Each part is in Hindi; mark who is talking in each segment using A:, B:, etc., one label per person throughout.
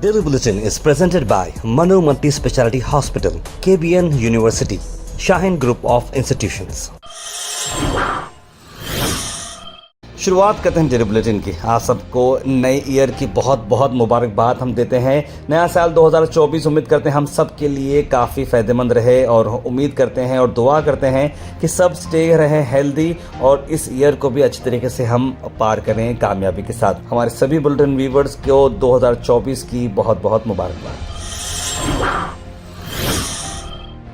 A: Daily Bulletin is presented by Manu Multi Speciality Hospital, KBN University, Shaheen Group of Institutions. शुरुआत करते हैं डेली बुलेटिन की। आप सबको नए ईयर की बहुत बहुत मुबारकबाद हम देते हैं। नया साल 2024 उम्मीद करते हैं हम सब के लिए काफ़ी फ़ायदेमंद रहे और उम्मीद करते हैं और दुआ करते हैं कि सब स्टे रहें हेल्दी और इस ईयर को भी अच्छी तरीके से हम पार करें कामयाबी के साथ। हमारे सभी बुलेटिन व्यूवर्स को 2024 की बहुत बहुत मुबारकबाद।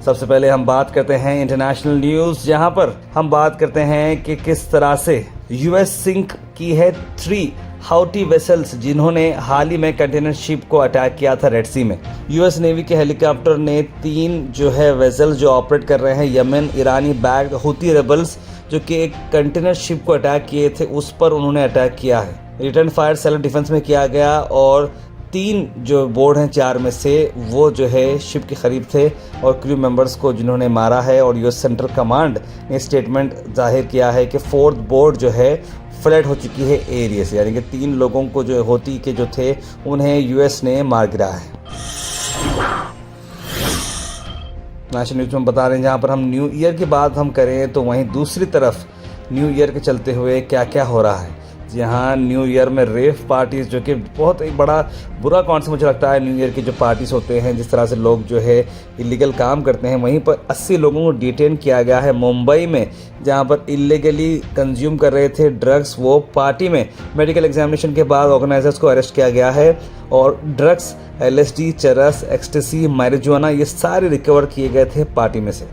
A: सबसे पहले हम बात करते हैं इंटरनेशनल न्यूज़, जहां पर हम बात करते हैं कि किस तरह से यूएस सिंक की है 3 हाउटी वेसल्स जिन्होंने हाल ही में कंटेनर शिप को अटैक किया था रेड सी में। यूएस नेवी के हेलीकॉप्टर ने 3 वेसल्स जो ऑपरेट कर रहे हैं यमन ईरानी बैग्ड हुती रेबल्स जो कि एक कंटेनर शिप को अटैक किए थे उस पर उन्होंने अटैक किया है। रिटर्न फायर सेल्फ डिफेंस में किया गया और 3 जो बोर्ड हैं 4 में से वो शिप के करीब थे और क्रू मेंबर्स को जिन्होंने मारा है। और यूएस सेंट्रल कमांड ने स्टेटमेंट जाहिर किया है कि 4th बोर्ड फ्लड हो चुकी है एरिया से, यानी कि 3 लोगों को होती के थे उन्हें यूएस ने मार गिराया है। नेशनल न्यूज़ में बता रहे हैं जहां पर हम न्यू ईयर की बात हम करें तो वहीं दूसरी तरफ न्यू ईयर के चलते हुए क्या क्या हो रहा है। जहाँ न्यू ईयर में रेव पार्टीज़ जो कि बहुत एक बड़ा बुरा कॉन्सेप्ट मुझे लगता है। न्यू ईयर की जो पार्टीज़ होते हैं जिस तरह से लोग इलीगल काम करते हैं, वहीं पर 80 लोगों को डिटेन किया गया है मुंबई में, जहाँ पर इलीगली कंज्यूम कर रहे थे ड्रग्स। वो पार्टी में मेडिकल एग्जामिनेशन के बाद ऑर्गेनाइजर्स को अरेस्ट किया गया है और ड्रग्स LSD, चरस, एक्सटेसी, मैरिजुआना ये सारे रिकवर किए गए थे पार्टी में से।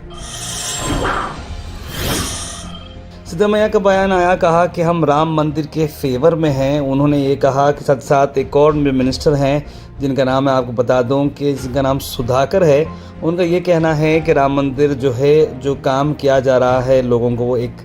A: सिद्धरमैया का बयान आया, कहा कि हम राम मंदिर के फेवर में हैं। उन्होंने ये कहा कि साथ साथ एक और मिनिस्टर हैं जिनका नाम मैं आपको बता दूं कि जिनका नाम सुधाकर है। उनका ये कहना है कि राम मंदिर जो काम किया जा रहा है लोगों को वो एक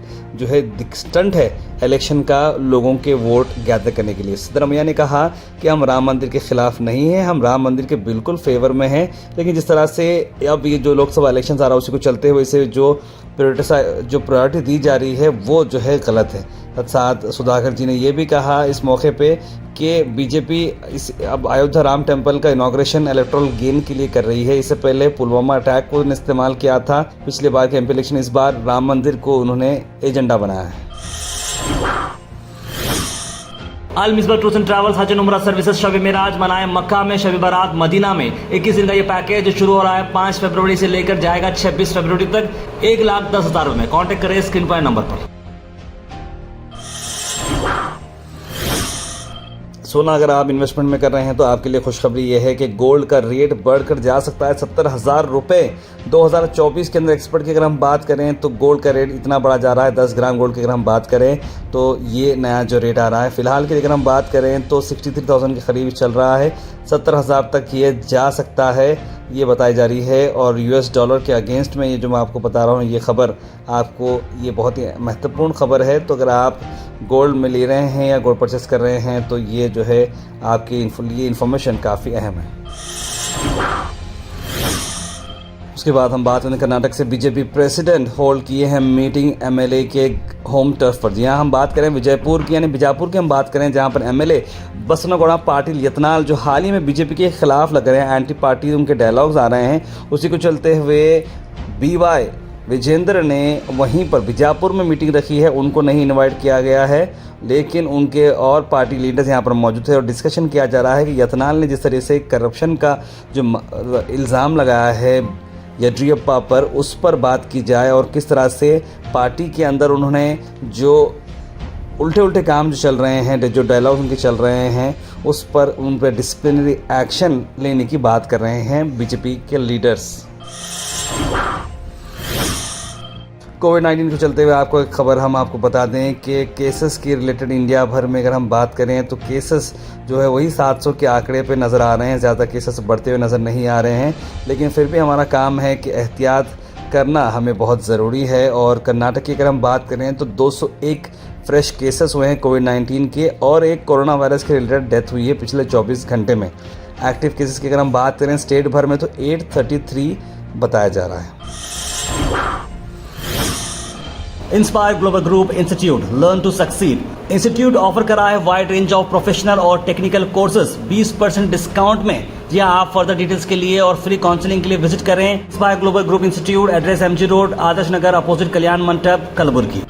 A: स्टंट है इलेक्शन का, लोगों के वोट गैदर करने के लिए। सिद्धरमैया ने कहा कि हम राम मंदिर के खिलाफ नहीं हैं, हम राम मंदिर के बिल्कुल फेवर में हैं, लेकिन जिस तरह से अब ये जो लोकसभा इलेक्शन आ रहा है उसी को चलते हुए इसे जो प्रायोरिटी दी जा रही है वो गलत है। साथ सुधाकर जी ने यह भी कहा इस मौके पे कि बीजेपी अब अयोध्या राम टेम्पल का इनॉग्रेशन इलेक्टोरल गेन के लिए कर रही है। इससे पहले पुलवामा अटैक को इस्तेमाल किया था पिछले बार के एमपी इलेक्शन, इस बार राम मंदिर को उन्होंने एजेंडा बनाया है।
B: अल मिसबा टूर्स एंड ट्रैवल्स हज उम्रा सर्विसेज शब मेराज मनाए मक्का में शब बारात मदीना में 21 दिन का ये पैकेज शुरू हो रहा है 5 फरवरी से लेकर जाएगा 26 फरवरी तक 1,10,000 में। कॉन्टेक्ट करें स्क्रीन पर नंबर पर।
A: सोना अगर आप इन्वेस्टमेंट में कर रहे हैं तो आपके लिए खुशखबरी यह है कि गोल्ड का रेट बढ़कर जा सकता है 70,000 रुपये 2024 के अंदर। एक्सपर्ट की अगर हम बात करें तो गोल्ड का रेट इतना बढ़ा जा रहा है। 10 ग्राम गोल्ड की अगर हम बात करें तो ये नया रेट आ रहा है। फिलहाल की अगर हम बात करें तो 63,000 के करीब चल रहा है, 70,000 तक ये जा सकता है ये बताई जा रही है। और US डॉलर के अगेंस्ट में ये जो मैं आपको बता रहा हूँ ये खबर आपको ये बहुत ही महत्वपूर्ण खबर है। तो अगर आप गोल्ड में ले रहे हैं या गोल्ड परचेस कर रहे हैं तो ये आपकी ये इन्फॉर्मेशन काफ़ी अहम है। उसके बाद हम बात करें कर्नाटक से। बीजेपी प्रेसिडेंट होल्ड किए हैं मीटिंग MLA के होम टर्फ पर। जी हाँ, हम बात करें विजयपुर की, यानी बीजापुर की हम बात करें, जहाँ पर MLA बसवनगौड़ा पाटिल यत्नाल जो हाल ही में बीजेपी के खिलाफ लग रहे हैं, एंटी पार्टी उनके डायलॉग्स आ रहे हैं, उसी को चलते हुए BY विजेंद्र ने वहीं पर बीजापुर में मीटिंग रखी है। उनको नहीं इनवाइट किया गया है, लेकिन उनके और पार्टी लीडर्स यहाँ पर मौजूद थे और डिस्कशन किया जा रहा है कि यत्नाल ने जिस तरह से करप्शन का जो इल्ज़ाम लगाया है येडियुरप्पा पर, उस पर बात की जाए और किस तरह से पार्टी के अंदर उन्होंने जो उल्टे काम जो चल रहे हैं, जो डायलॉग उनके चल रहे हैं, उस पर उन पर डिसिप्लिनरी एक्शन लेने की बात कर रहे हैं बीजेपी के लीडर्स। कोविड-19 को चलते हुए आपको एक खबर हम आपको बता दें कि केसेस की रिलेटेड इंडिया भर में अगर हम बात करें तो केसेस वही 700 के आंकड़े पे नज़र आ रहे हैं। ज़्यादा केसेस बढ़ते हुए नज़र नहीं आ रहे हैं, लेकिन फिर भी हमारा काम है कि एहतियात करना हमें बहुत ज़रूरी है। और कर्नाटक की अगर हम बात करें तो 201 फ्रेश केसेस हुए हैं कोविड-19 के और एक कोरोना वायरस के रिलेटेड डेथ हुई है पिछले 24 घंटे में। एक्टिव केसेस की अगर हम बात करें स्टेट भर में तो 833 बताया जा रहा है।
B: Inspire Global Group Institute, learn to succeed. Institute offer करा है वाइड रेंज ऑफ प्रोफेशनल और टेक्निकल कोर्सेज 20% डिस्काउंट में। जी हाँ, आप फर्दर डिटेल्स के लिए और फ्री काउंसलिंग के लिए विजिट करें inspire global group institute, address MG road, Adarsh Nagar, opposite Kalyan Mandap, Kalaburagi.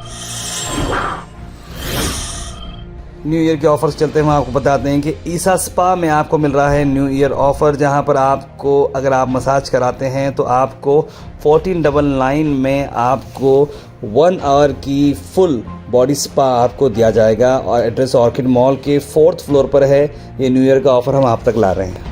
A: New year के ऑफर्स चलते हैं, हम आपको बताते हैं कि ईसा स्पा में आपको मिल रहा है न्यू ईयर ऑफर, जहां पर आपको अगर आप मसाज कराते हैं तो आपको 1499 में आपको 1 आवर की फुल बॉडी स्पा आपको दिया जाएगा और एड्रेस ऑर्किड मॉल के 4th फ्लोर पर है। ये न्यू ईयर का ऑफर हम आप तक ला रहे हैं।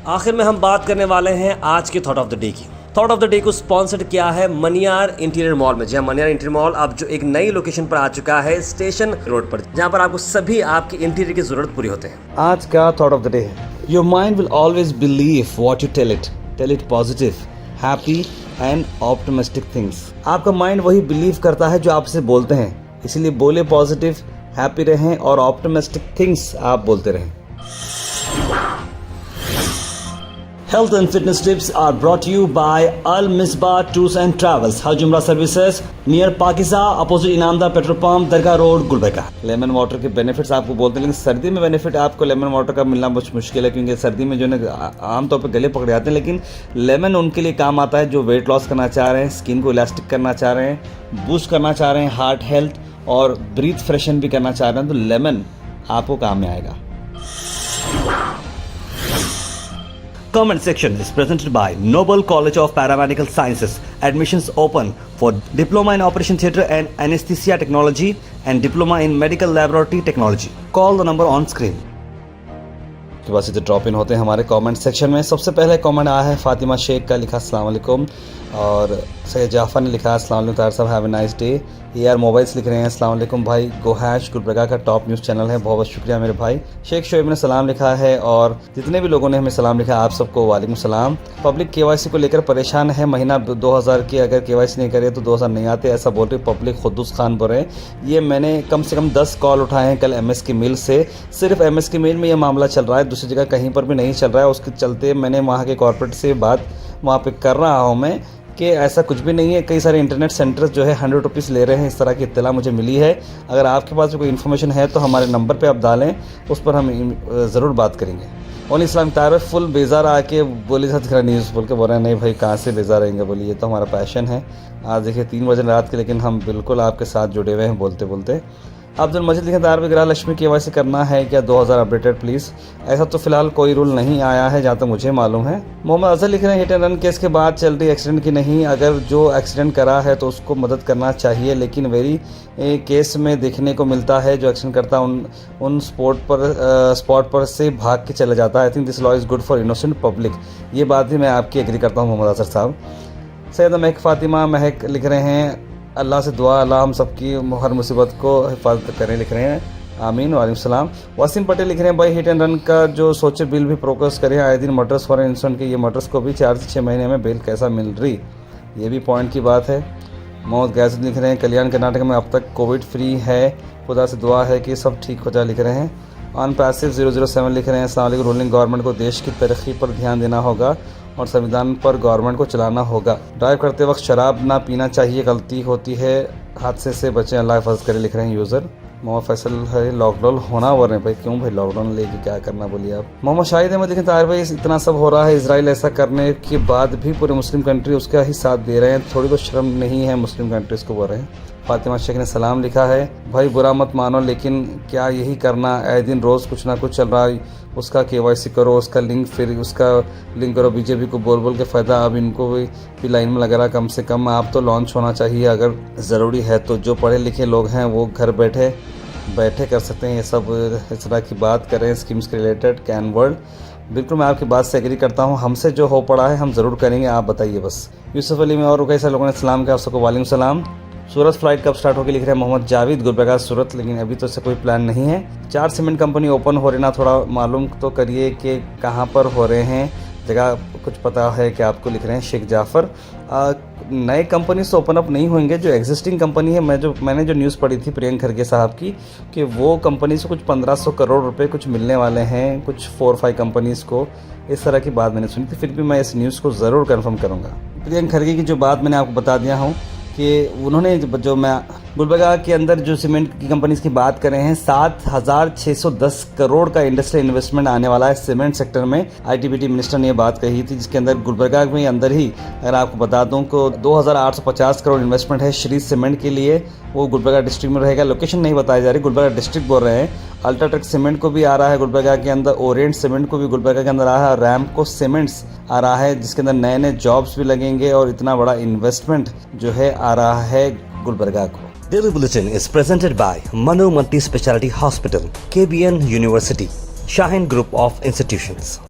C: आखिर में हम बात करने वाले हैं आज के थॉट ऑफ द डे की। थॉट ऑफ द डे को स्पॉन्सर्ड किया है मनियार इंटीरियर मॉल में। जहां मनियार इंटीरियर मॉल अब जो एक नई लोकेशन पर आ चुका है स्टेशन रोड पर, जहां पर आपको सभी आपकी इंटीरियर की जरूरत पूरी होते हैं।
A: आज का थॉट ऑफ द डे है, your mind will always believe what you tell it positive, happy and optimistic things. आपका माइंड वही बिलीव करता है जो आपसे बोलते हैं, इसीलिए बोले पॉजिटिव, हैप्पी रहें और ऑप्टिमिस्टिक थिंग्स आप बोलते रहें।
B: Health and fitness tips are brought to you by Al Misbah Tours and Travels, Haj Umrah Services, near Pakisa, opposite Inamda Petrol Pump, Dargah Road, Gulbarga।
A: Lemon water के बेनिफिट्स आपको बोलते हैं, लेकिन सर्दी में बेनिफिट आपको लेमन वाटर का मिलना बहुत मुश्किल है, क्योंकि सर्दी में जो है आमतौर पर गले पकड़ जाते हैं। लेकिन लेमन उनके लिए काम आता है जो वेट लॉस करना चाह रहे हैं, स्किन को इलास्टिक करना चाह रहे हैं, बूस्ट करना चाह रहे हैं, हार्ट हेल्थ और ब्रीथ फ्रेशन भी करना चाह रहे हैं, तो लेमन आपको काम में आएगा।
B: Comment section is presented by Noble College of Paramedical Sciences. Admissions open for Diploma in Operation Theatre and Anesthesia Technology and Diploma in Medical Laboratory Technology. Call the number on screen.
A: के बाद सीधे ड्रॉप इन होते हैं हमारे कमेंट सेक्शन में। सबसे पहले कमेंट आया है फातिमा शेख का, लिखा अस्सलाम वालेकुम, और सैयद जाफर ने लिखा अस्सलाम वालेकुम तार साहब, have a nice day. AR mobiles लिख रहे हैं अस्सलाम वालेकुम भाई, गोहैश गुलबर्गा का टॉप न्यूज़ चैनल है, बहुत बहुत शुक्रिया मेरे भाई। शेख शोएब ने सलाम लिखा है, और जितने भी लोगों ने हमें सलाम लिखा आप सबको वालेकुम सलाम। पब्लिक KYC को लेकर परेशान है, महीना 2000 की अगर KYC नहीं करे तो 2000 नहीं आते, ऐसा बोल रही पब्लिक। खुद्दूस खान बोल रहे हैं, ये मैंने कम से कम 10 कॉल उठाए हैं कल MS की मिल से, सिर्फ MS की मिल में ये मामला चल रहा है, दूसरी जगह कहीं पर भी नहीं चल रहा है। उसके चलते मैंने वहाँ के कॉर्पोरेट से बात वहाँ पे कर रहा हूँ मैं कि ऐसा कुछ भी नहीं है। कई सारे इंटरनेट सेंटर्स जो है 100 रुपीज़ ले रहे हैं, इस तरह की इत्तला मुझे मिली है। अगर आपके पास भी कोई इन्फॉर्मेशन है तो हमारे नंबर पे आप डालें, उस पर हम ज़रूर बात करेंगे। ओनली इस्लाम तार फुल बेजार आके बोले साथ न्यूज़ बोल के बोल रहे हैं, नहीं भाई कहाँ से बेजार रहेंगे, बोलिए ये तो हमारा पैशन है। आज देखिए 3 बजे रात के, लेकिन हम बिल्कुल आपके साथ जुड़े हुए हैं बोलते बोलते। अब्दुल मजीद लिखे दार गृह लक्ष्मी KYC करना है क्या 2000 अपडेटेड प्लीज़। ऐसा तो फिलहाल कोई रूल नहीं आया है जहाँ तक मुझे मालूम है। मोहम्मद अजहर लिख रहे हैं हिट एंड रन केस के बाद चल रही एक्सीडेंट की नहीं, अगर जो एक्सीडेंट करा है तो उसको मदद करना चाहिए, लेकिन वेरी केस में देखने को मिलता है जो एक्सीडेंट करता है उन स्पॉट पर से भाग के चला जाता है। I think this law is good for innocent public. ये बात भी मैं आपकी एग्री करता हूँ मोहम्मद अजहर साहब। सैयद महक फातिमा महक लिख रहे हैं, अल्लाह से दुआ अल्लाह हम सबकी हर मुसीबत को हिफाजत करें, लिख रहे हैं, आमीन वालेकुम सलाम। वसीम पटेल लिख रहे हैं, भाई हिट एंड रन का जो सोचे बिल भी प्रोग्रेस करें, आए दिन मर्डर्स फॉर इंसान के, ये मर्डर्स को भी 4 से 6 महीने में बेल कैसा मिल रही, ये भी पॉइंट की बात है। मोहम्मद गैसद लिख रहे हैं, कल्याण कर्नाटक में अब तक कोविड फ्री है, खुदा से दुआ है कि सब ठीक हो जाए, लिख रहे हैं। ऑन पैसिव 007 लिख रहे हैं, अस्सलाम वालेकुम, रूलिंग गवर्नमेंट को देश की तरक्की पर ध्यान देना होगा और संविधान पर गवर्नमेंट को चलाना होगा। ड्राइव करते वक्त शराब ना पीना चाहिए, गलती होती है, हादसे से बचें, अल्लाह हिफाज़त करे, लिख रहे हैं यूज़र। मोहम्मद फैसल है, लॉकडाउन होना बोल रहे हैं भाई, क्यों भाई लॉकडाउन लेके क्या करना बोलिए आप। मोहम्मद शाहिद अहमद लिखें, ताहिर भाई इतना सब हो रहा है, इजराइल ऐसा करने के बाद भी पूरे मुस्लिम कंट्री उसका ही साथ दे रहे हैं, थोड़ी तो शर्म नहीं है मुस्लिम कंट्रीज़ को, बोल रहे हैं। फातिमा शेख ने सलाम लिखा है, भाई बुरा मत मानो, लेकिन क्या यही करना, आए दिन रोज़ कुछ ना कुछ चल रहा है, उसका KYC करो, उसका लिंक, फिर उसका लिंक करो, बीजेपी को बोल बोल के फ़ायदा, अब इनको भी लाइन में लगा रहा। कम से कम आप तो लॉन्च होना चाहिए अगर ज़रूरी है तो, जो पढ़े लिखे लोग हैं वो घर बैठे कर सकते हैं, ये सब इस तरह की बात करें स्कीम्स के रिलेटेड। कैन वर्ल्ड, बिल्कुल मैं आपकी बात से एग्री करता हूँ, हमसे जो हो पड़ा है हम ज़रूर करेंगे, आप बताइए बस। यूसुफ अली में और कई सारे लोगों ने सलाम किया, आप सबको वालेकुम सलाम। सूरत फ्लाइट कब स्टार्ट होगी, लिख रहे हैं मोहम्मद जावेद गुलबर्गा सूरत, लेकिन अभी तो इससे कोई प्लान नहीं है। 4 सीमेंट कंपनी ओपन हो रही ना, थोड़ा मालूम तो करिए कि कहाँ पर हो रहे हैं, जगह कुछ पता है कि आपको, लिख रहे हैं शेख जाफ़र। नए कंपनी से ओपन अप नहीं होंगे, जो एग्जिस्टिंग कंपनी है, मैंने जो न्यूज़ पढ़ी थी प्रियंक खरगे साहब की कि वो कंपनी से कुछ 1500 करोड़ रुपए कुछ मिलने वाले हैं, कुछ 4-5 कंपनीज़ को, इस तरह की बात मैंने सुनी थी। फिर भी मैं इस न्यूज़ को ज़रूर कंफर्म करूँगा। प्रियंक खरगे की जो बात मैंने आपको बता दिया हूँ कि उन्होंने जो मैं गुलबर्गा के अंदर जो सीमेंट की कंपनीज की बात कर रहे हैं 7,610 करोड़ का इंडस्ट्रियल इन्वेस्टमेंट आने वाला है सीमेंट सेक्टर में। आईटीबीटी मिनिस्टर ने ये बात कही थी, जिसके अंदर गुलबर्गा में अंदर ही अगर आपको बता दूं को 2,850 करोड़ इन्वेस्टमेंट है श्री सीमेंट के लिए, वो गुलबर्गा डिस्ट्रिक्ट में रहेगा। लोकेशन नहीं बताई जा रही, गुलबर्गा डिस्ट्रिक्ट बोल रहे हैं। अल्ट्राटेक सीमेंट को भी आ रहा है गुलबर्गा के अंदर, ओरिएंट सीमेंट को भी गुलबर्गा के अंदर आ रहा है, रैमको सीमेंट्स आ रहा है जिसके अंदर नए नए जॉब्स भी लगेंगे और इतना बड़ा इन्वेस्टमेंट जो है आ रहा है गुलबर्गा को।
D: Daily Bulletin is presented by Manu Multi Speciality Hospital, KBN University, Shaheen Group of Institutions.